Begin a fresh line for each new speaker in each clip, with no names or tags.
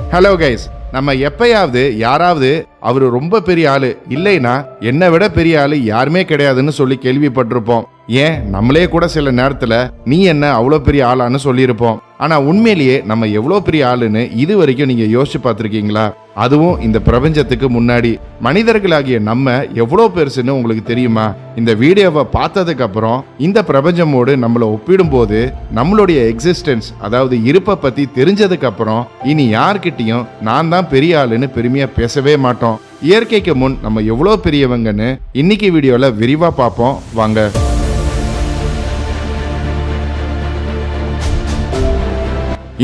Hello guys, நம்ம எப்பயாவது யாராவது அவரு ரொம்ப பெரிய ஆளு இல்லைன்னா என்னை விட பெரிய ஆளு யாருமே கிடையாதுன்னு சொல்லி கேள்விப்பட்டிருப்போம். ஏன் நம்மளே கூட சில நேரத்துல நீ என்ன அவ்வளோ பெரிய ஆளான்னு சொல்லியிருப்போம். ஆனா உண்மையிலேயே நம்ம எவ்வளோ பெரிய ஆளுன்னு இது வரைக்கும் நீங்க யோசிச்சு பார்த்திருக்கீங்களா? அதுவும் இந்த பிரபஞ்சத்துக்கு முன்னாடி மனிதர்களாகிய நம்ம எவ்வளோ பெருசுன்னு உங்களுக்கு தெரியுமா? இந்த வீடியோவை பார்த்ததுக்கு அப்புறம் இந்த பிரபஞ்சமோடு நம்மளை ஒப்பிடும்போது நம்மளுடைய எக்ஸிஸ்டன்ஸ், அதாவது இருப்பை பத்தி தெரிஞ்சதுக்கு அப்புறம் இனி யார்கிட்டையும் நான் தான் பெரிய ஆளுன்னு பெருமையா பேசவே மாட்டோம். இயற்கைக்கு முன் நம்ம எவ்வளோ பெரியவங்கன்னு இன்னைக்கு வீடியோல விரிவா பார்ப்போம் வாங்க.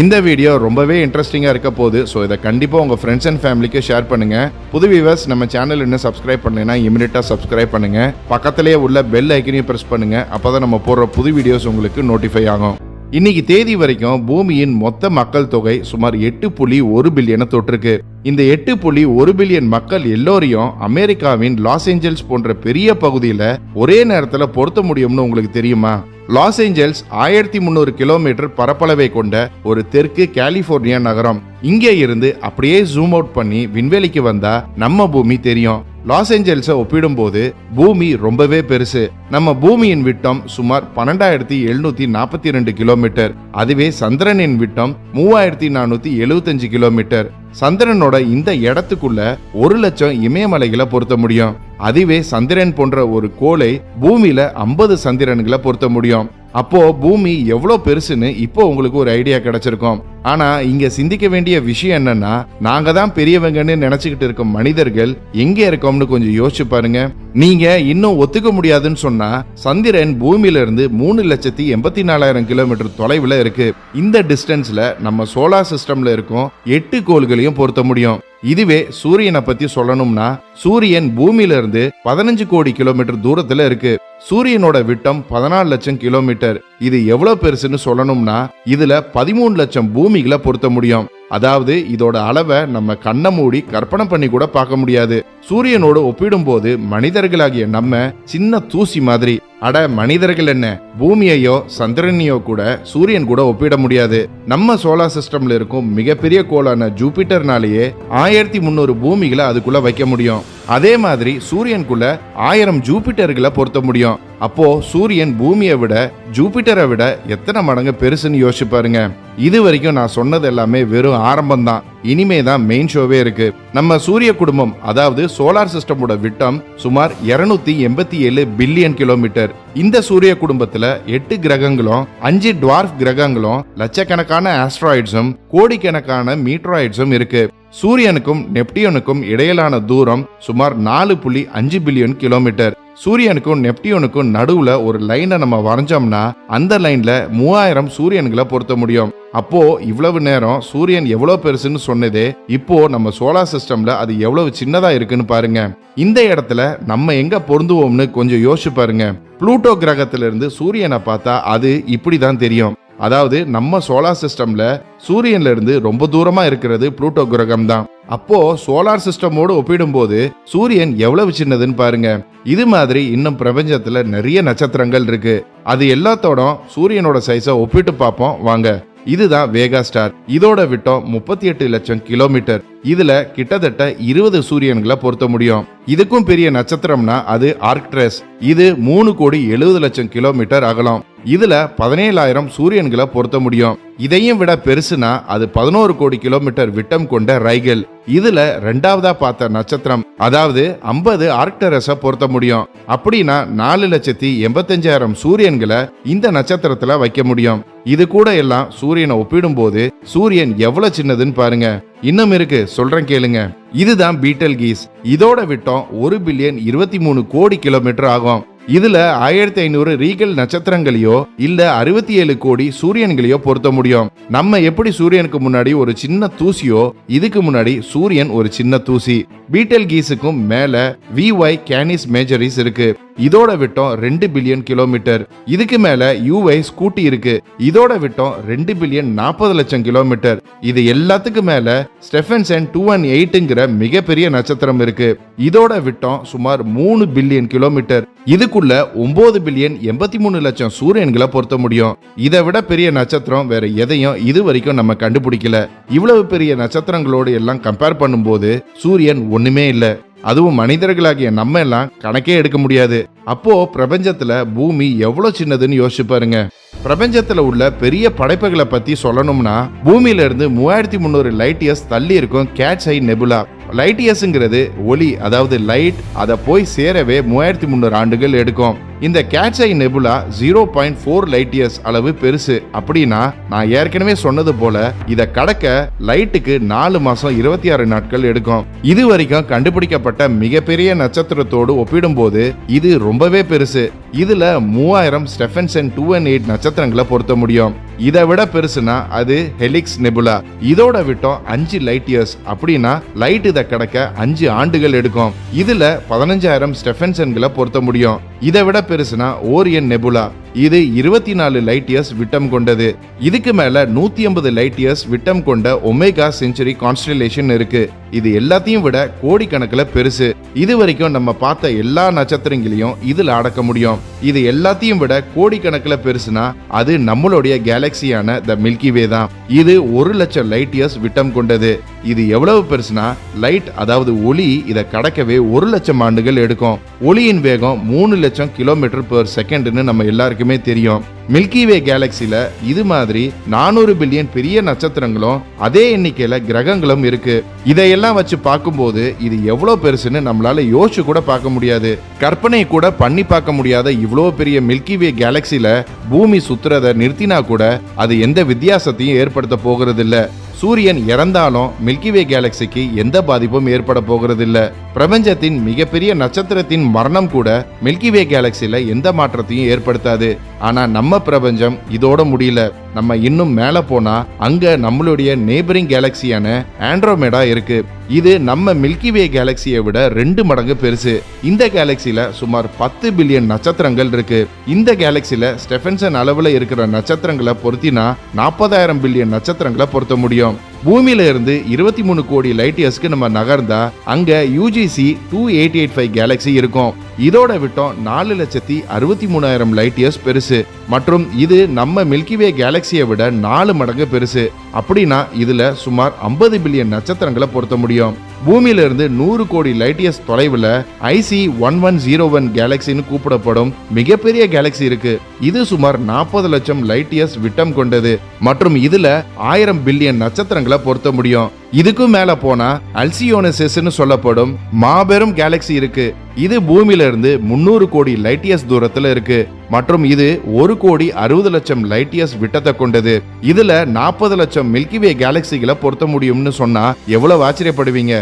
இந்த வீடியோ ரொம்பவே இன்ட்ரெஸ்டிங்காக இருக்க போகுது. ஸோ இதை கண்டிப்பாக உங்கள் ஃப்ரெண்ட்ஸ் அண்ட் ஃபேமிலிக்கு ஷேர் பண்ணுங்கள். புது வியூவர்ஸ் நம்ம சேனல் இன்னும் சப்ஸ்கிரைப் பண்ணலைன்னா இமிடியட்டாக சப்ஸ்கிரைப் பண்ணுங்கள். பக்கத்திலேயே உள்ள பெல் ஐக்கனையும் ப்ரெஸ் பண்ணுங்கள். அப்போ தான் நம்ம போடுற புது வீடியோஸ் உங்களுக்கு நோட்டிஃபை ஆகும். இன்னைக்கு தேதி வரைக்கும் பூமியின் மொத்த மக்கள் தொகை சுமார் 8.1 பில்லியனை தொட்டிருக்கு. இந்த 8.1 பில்லியன் மக்கள் எல்லோரையும் அமெரிக்காவின் லாஸ் ஏஞ்சல்ஸ் போன்ற பெரிய பகுதியில் ஒரே நேரத்தில் பொருத்த முடியும்னு உங்களுக்கு தெரியுமா? லாஸ் ஏஞ்சல்ஸ் 1300 கிலோமீட்டர் பரப்பளவை கொண்ட ஒரு தெற்கு கலிபோர்னியா நகரம். இங்கே இருந்து அப்படியே ஜூம் அவுட் பண்ணி விண்வெளிக்கு வந்தா நம்ம பூமி தெரியும். லாஸ் ஏஞ்சல்ஸை ஒப்பிடும்போது பூமி ரொம்பவே பெருசு. நம்ம பூமியின் விட்டம் சுமார் 12,742 கிலோமீட்டர். அதுவே சந்திரனின் விட்டம் 3,475 கிலோமீட்டர். சந்திரனோட இந்த இடத்துக்குள்ள 1,00,000 இமயமலைகளை பொருத்த முடியும். அதுவே சந்திரன் போன்ற ஒரு கோளை பூமியில 50 சந்திரன்களை பொருத்த முடியும். அப்போ பூமி எவ்வளோ பெருசுன்னு இப்போ உங்களுக்கு ஒரு ஐடியா கிடைச்சிருக்கும். ஆனா இங்க சிந்திக்க வேண்டிய விஷயம் என்னன்னா, நாங்க தான் பெரியவங்கன்னு நினைச்சுக்கிட்டு இருக்க மனிதர்கள் எங்க இருக்கோம்னு கொஞ்சம் யோசிச்சு பாருங்க. நீங்க இன்னும் ஒத்துக்க முடியாதுன்னு சொன்னா சந்திரன் பூமியில இருந்து 3,84,000 கிலோமீட்டர் தொலைவுல இருக்கு. இந்த டிஸ்டன்ஸ்ல நம்ம சோலார் சிஸ்டம்ல இருக்கும் 8 கோள்களையும் பொருத்த முடியும். இதுவே சூரியனை பத்தி சொல்லணும்னா சூரியன் பூமியில இருந்து 15 கோடி கிலோமீட்டர் தூரத்துல இருக்கு. சூரியனோட விட்டம் 14 லட்சம் கிலோமீட்டர். இது எவ்வளவு பெருசுன்னு சொல்லணும்னா இதுல 13 லட்சம் பூமிகளை பொருத்த முடியும். அதாவது இதோட அளவை நம்ம கண்ணை மூடி கற்பனை பண்ணி கூட பார்க்க முடியாது. சூரியனோடு ஒப்பிடும்போது மனிதர்களாகிய நம்ம சின்ன தூசி மாதிரி. அட மனிதர்கள் என்ன, பூமியையோ சந்திரனையோ கூட சூரியன் கூட ஒப்பிட முடியாது. நம்ம சோலார் சிஸ்டம்ல இருக்கும் மிகப்பெரிய கோளான ஜூபிட்டர்னாலேயே 1300 பூமிகளை அதுக்குள்ள வைக்க முடியும். அதே மாதிரி சூரியனுக்குள்ள 1000 ஜூபிட்டர்களை பொருத்த முடியும். அப்போ சூரியன் பூமியை விட ஜூபிட்டரை விட எத்தனை மடங்கு பெருசுன்னு யோசிச்சு பாருங்க. இது வரைக்கும் நான் சொன்னது எல்லாமே வெறும் ஆரம்பம் தான். இனிமே தான் மெயின் ஷோவே இருக்கு. நம்ம சூரிய குடும்பம், அதாவது சோலார் சிஸ்டமோட விட்டம் சுமார் 287 பில்லியன் கிலோமீட்டர். இந்த சூரிய குடும்பத்துல 8 கிரகங்களும் 5 டுவார்ஃப் கிரகங்களும் லட்சக்கணக்கான ஆஸ்ட்ராய்ட்ஸும் கோடிக்கணக்கான மீட்ராய்ட்ஸும் இருக்கு. சூரியனுக்கும் நெப்டியூனுக்கும் இடையிலான தூரம் சுமார் 4.5 பில்லியன் கிலோமீட்டர். சூரியனுக்கும் நெப்டியூனுக்கும் நடுவுல ஒரு லைனை நம்ம வரைஞ்சோம்னா அந்த லைன்ல 3000 சூரியன்களை பொருத்த முடியும். அப்போ இவ்வளவு நேரம் சூரியன் எவ்வளவு பெருசுன்னு சொன்னதே இப்போ நம்ம சோலார் சிஸ்டம்ல அது எவ்வளவு சின்னதா இருக்குன்னு பாருங்க. இந்த இடத்துல நம்ம எங்க பொருந்துவோம்னு கொஞ்சம் யோசிச்சு பாருங்க. புளூட்டோ கிரகத்தில இருந்து சூரியனை பார்த்தா அது இப்படிதான் தெரியும். அதாவது நம்ம சோலார் சிஸ்டம்ல சூரியன்ல இருந்து ரொம்ப தூரமா இருக்கிறது புளூட்டோ கிரகம் தான். அப்போ சோலார் சிஸ்டமோடு ஒப்பிடும்போது சூரியன் எவ்வளவு சின்னதுன்னு பாருங்க. இது மாதிரி இன்னும் பிரபஞ்சத்துல நிறைய நட்சத்திரங்கள் இருக்கு. அது எல்லாத்தோட சூரியனோட சைஸை ஒப்பிட்டு பார்ப்போம் வாங்க. இதுதான் வேகா ஸ்டார். இதோட விட்டம் 38 லட்சம் கிலோமீட்டர். இதுல கிட்டத்தட்ட 20 சூரியன்களை பொருத்த முடியும். இதுக்கும் பெரிய நட்சத்திரம்னா அது ஆர்க்ட்ரஸ். இது 3,70,00,000 கிலோமீட்டர் அகலம். இதுல 17,000 சூரியன்களை பொருத்த முடியும். இதையும் விட பெருசுனா அது 11 கோடி கிலோமீட்டர் விட்டம் கொண்ட ரைகல். இதுல ரெண்டாவதா பார்த்த நட்சத்திரம், அதாவது 50 ஆர்க்டரஸ பொருத்த முடியும். அப்படின்னா 4,85,000 சூரியன்களை இந்த நட்சத்திரத்துல வைக்க முடியும். இது கூட எல்லாம் சூரியனை ஒப்பிடும்போது சூரியன் எவ்வளவு சின்னதுன்னு பாருங்க. இன்னும் இருக்கு, சொல்றேன் கேளுங்க. இதுதான் பீட்டல் கீஸ். இதோட விட்டம் 1,023 கோடி கிலோமீட்டர் ஆகும். இதுல 1500 ரீகல் நட்சத்திரங்களையோ இல்ல 67 கோடி சூரியன்களையோ பொருத்த முடியும். நம்ம எப்படி சூரியனுக்கு முன்னாடி ஒரு சின்ன தூசியோ, இதுக்கு முன்னாடி சூரியன் ஒரு சின்ன தூசி. பீட்டல் கீஸுக்கும் மேல VY கேனிஸ் மேஜரிஸ் இருக்கு. இதோட விட்டம் 2 பில்லியன் கிலோமீட்டர். இதுக்கு மேல யூஐ ஸ்கூட்டி இருக்கு. இதோட விட்டம் 2 பில்லியன் 40 லட்சம் கிலோமீட்டர். இது எல்லாத்துக்கும் மேல ஸ்டெஃபன்சன் 218ங்கிற மிகப்பெரிய நட்சத்திரம் இருக்கு. இதோட விட்டம் சுமார் 3 பில்லியன் கிலோமீட்டர். இதுக்குள்ள 9 பில்லியன் 83 லட்சம் சூரியன்களை பொருத்த முடியும். இதை விட பெரிய நட்சத்திரம் வேற எதையும் இது வரைக்கும் நம்ம கண்டுபிடிக்கல. இவ்வளவு பெரிய நட்சத்திரங்களோடு எல்லாம் கம்பேர் பண்ணும்போது சூரியன் ஒண்ணுமே இல்ல. அதுவும் மனிதர்களாகிய நம்ம எல்லாம் கணக்கே எடுக்க முடியாது. அப்போ பிரபஞ்சத்துல பூமி எவ்வளவு சின்னதுன்னு யோசிச்சு பாருங்க. பிரபஞ்சத்துல உள்ள பெரிய படைப்புகளை பத்தி சொல்லணும்னா பூமியில இருந்து 3300 லைட் இயர்ஸ் தள்ளி இருக்கும் கேட்ஸ் ஐ நெபுலா. லைட் இயர்ஸ்ங்கிறது ஒளி, அதாவது லைட், அதை போய் சேரவே 3300 ஆண்டுகள் எடுக்கும். இந்த கேட்ஸ் ஐ நெபுலா 0.4 லைட் இயர்ஸ் அளவு பெருசு. அப்படின்னா நான் ஏற்கனவே சொன்னது போல இதை கடக்க லைட்டுக்கு 4 மாசம் 26 நாட்கள் எடுக்கும். இது வரைக்கும் கண்டுபிடிக்கப்பட்ட மிகப்பெரிய நட்சத்திரத்தோடு ஒப்பிடும்போது இது ரொம்பவே பெருசு. இதுல 3000 ஸ்டெஃபன்சன் 218 நட்சத்திரங்களை பொருத்த முடியும். இதை விட பெருசுனா அது ஹெலிக்ஸ் நெபுலா. இதோட விட்டம் 5 லைட் இயர்ஸ். அப்படின்னா லைட் இதை கடக்க 5 ஆண்டுகள் எடுக்கும். இதுல 15000 ஸ்டெஃபன்சன்களை பொருத்த முடியும். இதை விட பெருசுனா ஓரியன் நெபுலா. இது 24 லைட் இயர்ஸ் விட்டம் கொண்டது. இதுக்கு மேல 150 லைட் இயர்ஸ் விட்டம் கொண்ட ஒமேகா செஞ்சுரி கான்ஸ்டலேஷன் இருக்கு. இது எல்லாத்தையும் விட கோடிக்கணக்கில் பெருசு. இது வரைக்கும் நம்ம பார்த்த எல்லா நட்சத்திரங்களையும் இதுல அடக்க முடியும். இது எல்லாத்தையும் விட கோடிக்கணக்கில் பெருசுனா அது நம்மளுடைய கேலக்சியான த மில்கி வே தான். இது 1 லட்சம் லைட் இயர்ஸ் விட்டம் கொண்டது. இது எவ்வளவு பெருசுனா லைட், அதாவது ஒளி, இதை கடக்கவே 1 லட்சம் ஆண்டுகள் எடுக்கும். ஒளியின் வேகம் 3 லட்சம் கிலோமீட்டர் பெர் செகண்ட்னு நம்ம எல்லாருக்குமே தெரியும். மில்கி வே கேலக்சில இது மாதிரி 400 பில்லியன் பெரிய நட்சத்திரங்களும் அதே எண்ணிக்கையில கிரகங்களும் இருக்கு. இதையெல்லாம் வச்சு பார்க்கும்போது இது எவ்வளவு பெருசுன்னு நம்மளால யோசிச்சு கூட பார்க்க முடியாது. கற்பனை கூட பண்ணி பார்க்க முடியாத இவ்வளவு பெரிய மில்கி வே கேலக்சில பூமி சுத்துறதை நிறுத்தினா கூட அது எந்த வித்தியாசத்தையும் ஏற்படுத்த போகிறது இல்ல. சூரியன் இறந்தாலும் மில்கி வே கேலக்சிக்கு எந்த பாதிப்பும் ஏற்பட போகிறது இல்ல. பிரபஞ்சத்தின் மிகப்பெரிய நட்சத்திரத்தின் மரணம் கூட மில்கி வே கேலக்சில எந்த மாற்றத்தையும் ஏற்படுத்தாது. ஆனா நம்ம பிரபஞ்சம் இதோட முடியல. நம்ம இன்னும் மேல போனா அங்க நம்மளுடைய நேபரிங் கேலக்சியான ஆண்ட்ரோமேடா இருக்கு. இது நம்ம மில்கி வே கேலக்சியை விட 2 மடங்கு பெருசு. இந்த கேலக்சில சுமார் 10 பில்லியன் நட்சத்திரங்கள் இருக்கு. இந்த கேலக்சில ஸ்டெஃபன்சன் அளவுல இருக்கிற நட்சத்திரங்களை பொருத்தினா 40,000 பில்லியன் நட்சத்திரங்களை பொருத்த முடியும். பூமியில இருந்து 23 கோடி லைட் இயர்ஸ்க்கு நம்ம நகர்ந்தா அங்க யூஜிசி 2885 கேலக்சி இருக்கும். இதோட விட்டம் 4,63,000 லைட் இயர்ஸ் பெருசு. மற்றும் இது நம்ம மில்கி வே கேலக்சியை விட 4 மடங்கு பெருசு. அப்படின்னா இதுல சுமார் 50 பில்லியன் நட்சத்திரங்களை பொருத்த முடியும். பூமியில இருந்து 100 கோடி லைட் இயர்ஸ் தொலைவுல IC 1101 கேலக்சின்னு கூப்பிடப்படும் மிகப்பெரிய கேலக்சி இருக்கு. இது சுமார் 40 லட்சம் லைட் இயர்ஸ் விட்டம் கொண்டது. மற்றும் இதுல 1000 பில்லியன் நட்சத்திரங்களை பொருத்த முடியும். இதுக்கும் மேல போனா அல்சியோனசிஸ்னு சொல்லப்படும் மாபெரும் கேலக்சி இருக்கு. இது பூமியில இருந்து 300 கோடி லைட் இயர்ஸ் தூரத்துல இருக்கு. மற்றும் இது 1 கோடி 60 லட்சம் லைட் இயர்ஸ் விட்டத்தை கொண்டது. இதுல 40 லட்சம் மில்கி வே கேலக்சிகளை பொருத்த முடியும்னு சொன்னா எவ்வளவு ஆச்சரியப்படுவீங்க.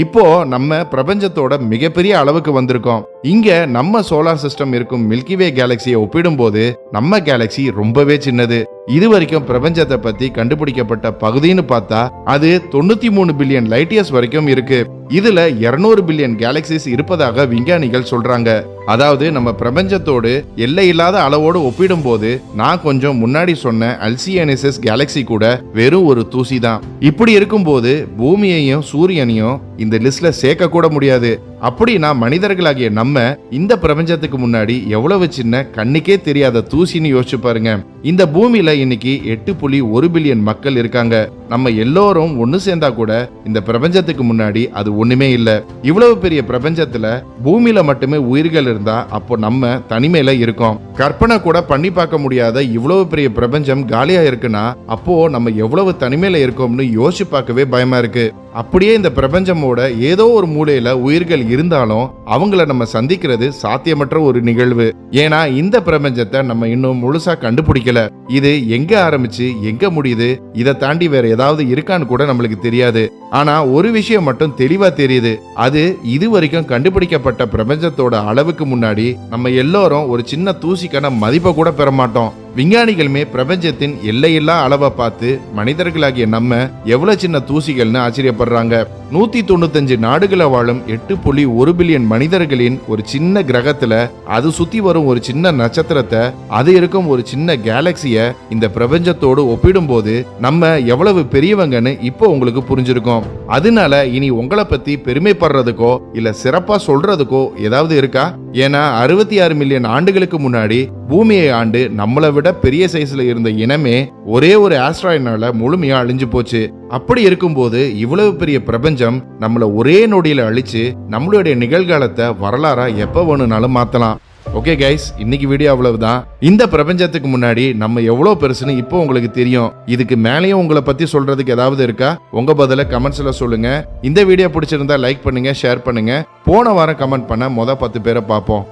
இப்போ நம்ம பிரபஞ்சத்தோட மிகப்பெரிய அளவுக்கு வந்திருக்கோம். இங்க நம்ம சோலார் சிஸ்டம் இருக்கும் மில்கி வே கேலக்சியை ஒப்பிடும்போது நம்ம கேலக்சி ரொம்பவே சின்னது. இது வரைக்கும் பிரபஞ்சத்தை பத்தி கண்டுபிடிக்கப்பட்ட பகுதின்னு பார்த்தா அது 93 பில்லியன் லைட் இயர்ஸ் வரைக்கும் இருக்கு. இதுல 200 பில்லியன் கேலக்சிஸ் இருப்பதாக விஞ்ஞானிகள் சொல்றாங்க. அதாவது நம்ம பிரபஞ்சத்தோடு எல்லை இல்லாத அளவோடு ஒப்பிடும் போது நான் கொஞ்சம் முன்னாடி சொன்ன அல்சியோனசிஸ் கேலக்சி கூட வெறும் ஒரு தூசி தான். இப்படி இருக்கும்போது பூமியையும் சூரியனையும் இந்த லிஸ்ட்ல சேர்க்க கூட முடியாது. அப்படின்னா மனிதர்களாகிய நம்ம இந்த பிரபஞ்சத்துக்கு முன்னாடி எவ்வளவு சின்ன, கண்ணுக்கே தெரியாத தூசின்னு யோசிச்சு பாருங்க. இந்த பூமியில இன்னைக்கு 8.1 பில்லியன் மக்கள் இருக்காங்க. நம்ம எல்லோரும் ஒண்ணு சேர்ந்தா கூட இந்த பிரபஞ்சத்துக்கு முன்னாடி அது ஒண்ணுமே இல்ல. இவ்வளவு பெரிய பிரபஞ்சத்துல பூமியில மட்டுமே உயிர்கள் இருந்தா அப்போ நம்ம தனிமையில இருக்கோம். கற்பனை கூட பண்ணி பார்க்க முடியாத இவ்வளவு பெரிய பிரபஞ்சம் காலியா இருக்குன்னா அப்போ நம்ம எவ்வளவு தனிமையில இருக்கோம்னு யோசிச்சு பார்க்கவே பயமா இருக்கு. அப்படியே இந்த பிரபஞ்சமோட ஏதோ ஒரு மூலையில உயிர்கள் இருந்தாலும் அவங்கள நம்ம சந்திக்கிறது சாத்தியமற்ற ஒரு நிகழ்வு. ஏன்னா இந்த பிரபஞ்சத்தை நம்ம இன்னும் முழுசா கண்டுபிடிக்கல. இது எங்க ஆரம்பிச்சு எங்க முடியுது, இதை தாண்டி வேற ஏதாவது இருக்கான்னு கூட நம்மளுக்கு தெரியாது. ஆனா ஒரு விஷயம் மட்டும் தெளிவா தெரியுது. அது இது வரைக்கும் கண்டுபிடிக்கப்பட்ட பிரபஞ்சத்தோட அளவுக்கு முன்னாடி நம்ம எல்லாரும் ஒரு சின்ன தூசிக்கான மதிப்பை கூட பெற மாட்டோம். விஞ்ஞானிகளுமே பிரபஞ்சத்தின் எல்லையில்லா அளவை பார்த்து மனிதர்களாகிய நம்ம எவ்வளவு சின்ன தூசிகள்னு ஆச்சரியப்படுறாங்க. 195 நாடுகளை வாழும் 8.1 பில்லியன் மனிதர்களின் ஒரு சின்ன கிரகத்துல அது சுத்தி வரும் ஒரு சின்ன நட்சத்திரத்தை, அது இருக்கும் ஒரு சின்ன கேலக்சிய இந்த பிரபஞ்சத்தோடு ஒப்பிடும்போது நம்ம எவ்வளவு பெரியவங்கன்னு இப்போ உங்களுக்கு புரிஞ்சிருக்கும். அதனால இனி உங்களை பத்தி பெருமைப்படுறதுக்கோ இல்ல சிறப்பா சொல்றதுக்கோ ஏதாவது இருக்கா? ஏன்னா 66 மில்லியன் ஆண்டுகளுக்கு முன்னாடி பூமியை ஆண்டு நம்மளை விட பெரிய சைஸ்ல இருந்த இனமே ஒரே ஒரு ஆஸ்ட்ராய்டுனால முழுமையா அழிஞ்சு போச்சு. அப்படி இருக்கும்போது இவ்வளவு பெரிய பிரபஞ்சம் நம்மள ஒரே நொடியில அழிச்சு நம்மளுடைய நிகழ்காலத்தை வரலாறா எப்ப வேணும்னாலும் மாத்தலாம். ஓகே கைஸ், இன்னைக்கு வீடியோ அவ்வளவுதான். இந்த பிரபஞ்சத்துக்கு முன்னாடி நம்ம எவ்வளவு பெருசுன்னு இப்போ உங்களுக்கு தெரியும். இதுக்கு மேலேயும் உங்களை பத்தி சொல்றதுக்கு ஏதாவது இருக்கா? உங்க பதில கமெண்ட்ஸ்ல சொல்லுங்க. இந்த வீடியோ பிடிச்சிருந்தா லைக் பண்ணுங்க, ஷேர் பண்ணுங்க. போன வாரம் கமெண்ட் பண்ண 10 பேரை பார்ப்போம்.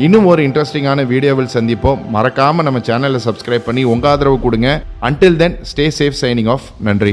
இன்னும் ஒரு இன்ட்ரெஸ்டிங்கான வீடியோவில் சந்திப்போம். மறக்காம நம்ம சேனலை சப்ஸ்கிரைப் பண்ணி உங்க ஆதரவு கொடுங்க. Until then, stay safe. Signing off. நன்றி.